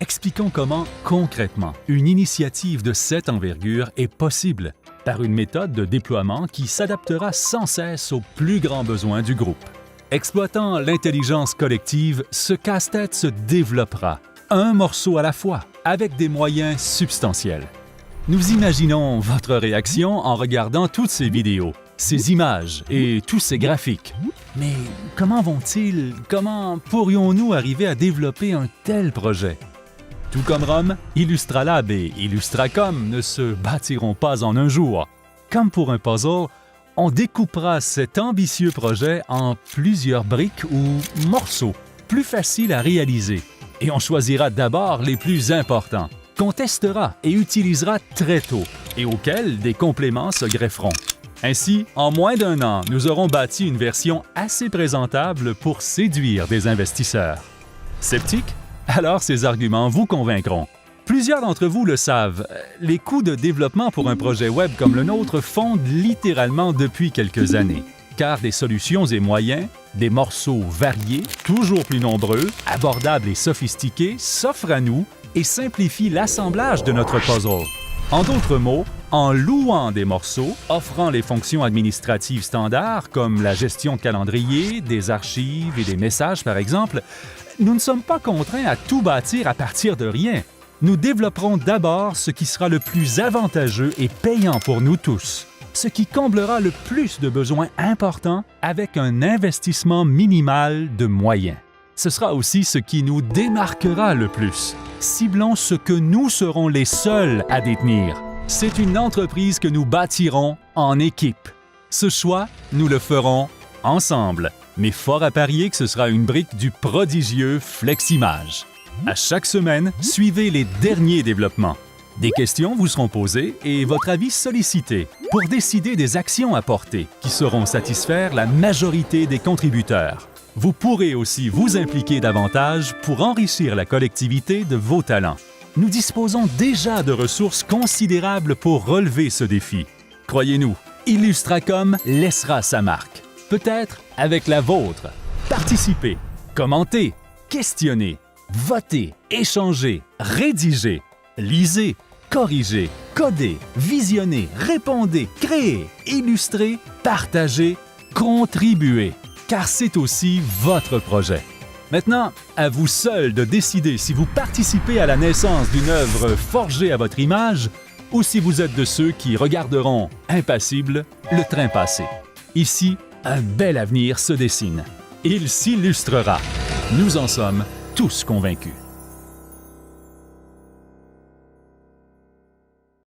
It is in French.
expliquons comment, concrètement, une initiative de cette envergure est possible par une méthode de déploiement qui s'adaptera sans cesse aux plus grands besoins du groupe. Exploitant l'intelligence collective, ce casse-tête se développera, un morceau à la fois, avec des moyens substantiels. Nous imaginons votre réaction en regardant toutes ces vidéos, ces images et tous ces graphiques. Mais comment pourrions-nous arriver à développer un tel projet? Tout comme Rome, Illustralab et Illustracom ne se bâtiront pas en un jour. Comme pour un puzzle, on découpera cet ambitieux projet en plusieurs briques ou morceaux, plus faciles à réaliser. Et on choisira d'abord les plus importants, qu'on testera et utilisera très tôt, et auxquels des compléments se grefferont. Ainsi, en moins d'1 an, nous aurons bâti une version assez présentable pour séduire des investisseurs. Sceptiques? Alors ces arguments vous convaincront. Plusieurs d'entre vous le savent, les coûts de développement pour un projet web comme le nôtre fondent littéralement depuis quelques années, car des solutions et moyens, des morceaux variés, toujours plus nombreux, abordables et sophistiqués s'offrent à nous et simplifient l'assemblage de notre puzzle. En d'autres mots, en louant des morceaux, offrant les fonctions administratives standards comme la gestion de calendrier, des archives et des messages par exemple, nous ne sommes pas contraints à tout bâtir à partir de rien. Nous développerons d'abord ce qui sera le plus avantageux et payant pour nous tous, ce qui comblera le plus de besoins importants avec un investissement minimal de moyens. Ce sera aussi ce qui nous démarquera le plus. Ciblons ce que nous serons les seuls à détenir. C'est une entreprise que nous bâtirons en équipe. Ce choix, nous le ferons ensemble, mais fort à parier que ce sera une brique du prodigieux Fleximage. À chaque semaine, suivez les derniers développements. Des questions vous seront posées et votre avis sollicité pour décider des actions à porter qui sauront satisfaire la majorité des contributeurs. Vous pourrez aussi vous impliquer davantage pour enrichir la collectivité de vos talents. Nous disposons déjà de ressources considérables pour relever ce défi. Croyez-nous, Illustracom laissera sa marque, peut-être avec la vôtre. Participez, commentez, questionnez, votez, échangez, rédigez, lisez, corrigez, codez, visionnez, répondez, créez, illustrez, partagez, contribuez, car c'est aussi votre projet. Maintenant, à vous seul de décider si vous participez à la naissance d'une œuvre forgée à votre image ou si vous êtes de ceux qui regarderont, impassibles, le train passer. Ici, un bel avenir se dessine. Il s'illustrera. Nous en sommes tous convaincus.